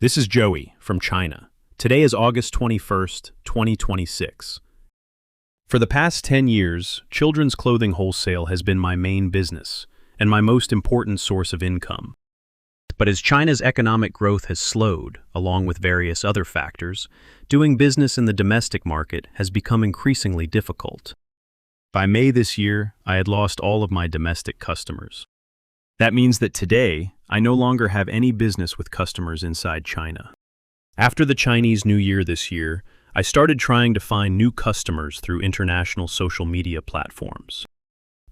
This is Joey from China. Today is August 21st, 2026. For the past 10 years, children's clothing wholesale has been my main business and my most important source of income. But as China's economic growth has slowed, along with various other factors, doing business in the domestic market has become increasingly difficult. By May this year, I had lost all of my domestic customers. That means that today, I no longer have any business with customers inside China. After the Chinese New Year this year, I started trying to find new customers through international social media platforms.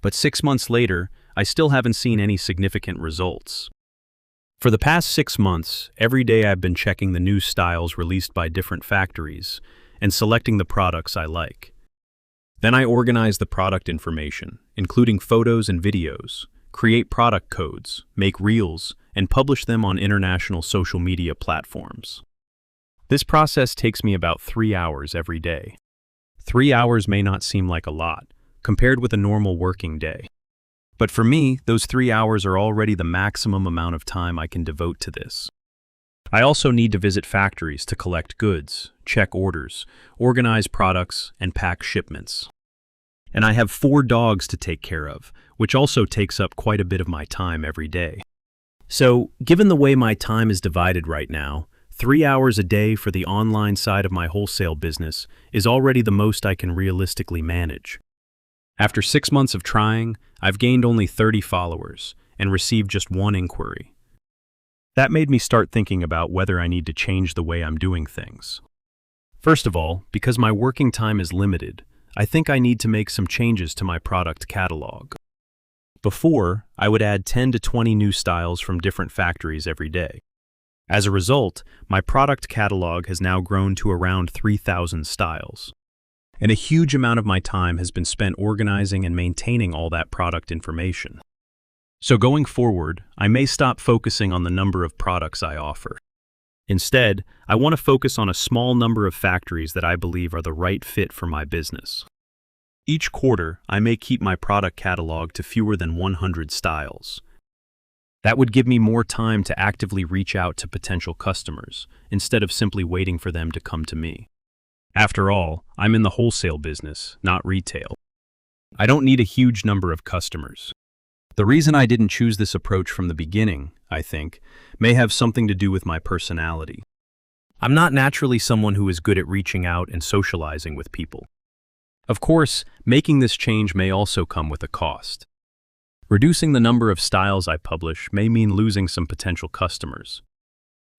But 6 months later, I still haven't seen any significant results. For the past 6 months, every day I've been checking the new styles released by different factories and selecting the products I like. Then I organize the product information, including photos and videos, create product codes, make reels, and publish them on international social media platforms. This process takes me about 3 hours every day. 3 hours may not seem like a lot, compared with a normal working day. But for me, those 3 hours are already the maximum amount of time I can devote to this. I also need to visit factories to collect goods, check orders, organize products, and pack shipments. And I have 4 dogs to take care of, which also takes up quite a bit of my time every day. So, given the way my time is divided right now, 3 hours a day for the online side of my wholesale business is already the most I can realistically manage. After 6 months of trying, I've gained only 30 followers and received just 1 inquiry. That made me start thinking about whether I need to change the way I'm doing things. First of all, because my working time is limited, I think I need to make some changes to my product catalog. Before, I would add 10 to 20 new styles from different factories every day. As a result, my product catalog has now grown to around 3,000 styles. And a huge amount of my time has been spent organizing and maintaining all that product information. So going forward, I may stop focusing on the number of products I offer. Instead, I want to focus on a small number of factories that I believe are the right fit for my business. Each quarter, I may keep my product catalog to fewer than 100 styles. That would give me more time to actively reach out to potential customers, instead of simply waiting for them to come to me. After all, I'm in the wholesale business, not retail. I don't need a huge number of customers. The reason I didn't choose this approach from the beginning, I think, may have something to do with my personality. I'm not naturally someone who is good at reaching out and socializing with people. Of course, making this change may also come with a cost. Reducing the number of styles I publish may mean losing some potential customers.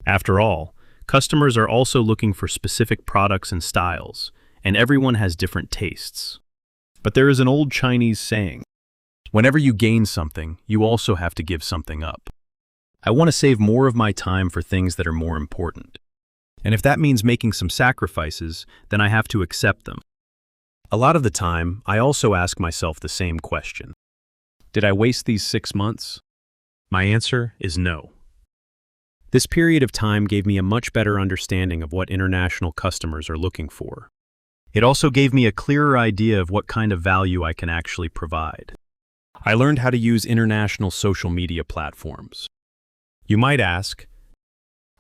After all, customers are also looking for specific products and styles, and everyone has different tastes. But there is an old Chinese saying, whenever you gain something, you also have to give something up. I want to save more of my time for things that are more important. And if that means making some sacrifices, then I have to accept them. A lot of the time, I also ask myself the same question. Did I waste these 6 months? My answer is no. This period of time gave me a much better understanding of what international customers are looking for. It also gave me a clearer idea of what kind of value I can actually provide. I learned how to use international social media platforms. You might ask,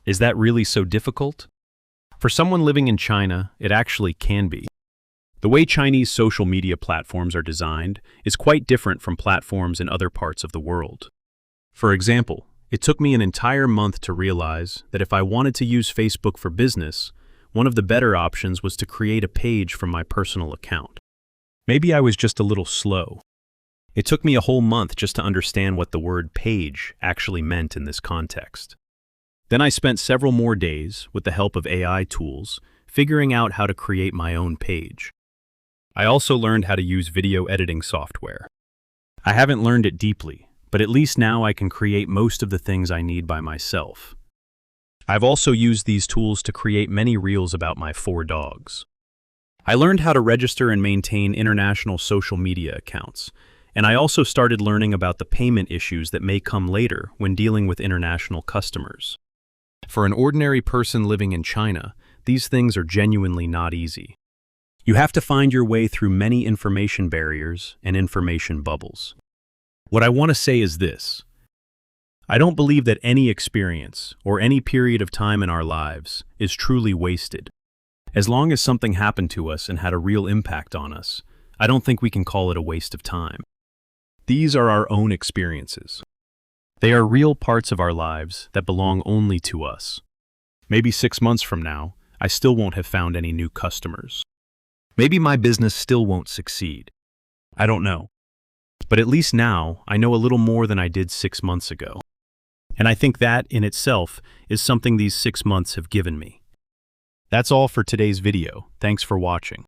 is that really so difficult? For someone living in China, it actually can be. The way Chinese social media platforms are designed is quite different from platforms in other parts of the world. For example, it took me an entire month to realize that if I wanted to use Facebook for business, one of the better options was to create a page from my personal account. Maybe I was just a little slow. It took me a whole month just to understand what the word page actually meant in this context. Then I spent several more days, with the help of AI tools, figuring out how to create my own page. I also learned how to use video editing software. I haven't learned it deeply, but at least now I can create most of the things I need by myself. I've also used these tools to create many reels about my 4 dogs. I learned how to register and maintain international social media accounts, and I also started learning about the payment issues that may come later when dealing with international customers. For an ordinary person living in China, these things are genuinely not easy. You have to find your way through many information barriers and information bubbles. What I want to say is this. I don't believe that any experience or any period of time in our lives is truly wasted. As long as something happened to us and had a real impact on us, I don't think we can call it a waste of time. These are our own experiences. They are real parts of our lives that belong only to us. Maybe 6 months from now, I still won't have found any new customers. Maybe my business still won't succeed. I don't know. But at least now, I know a little more than I did 6 months ago. And I think that, in itself, is something these 6 months have given me. That's all for today's video. Thanks for watching.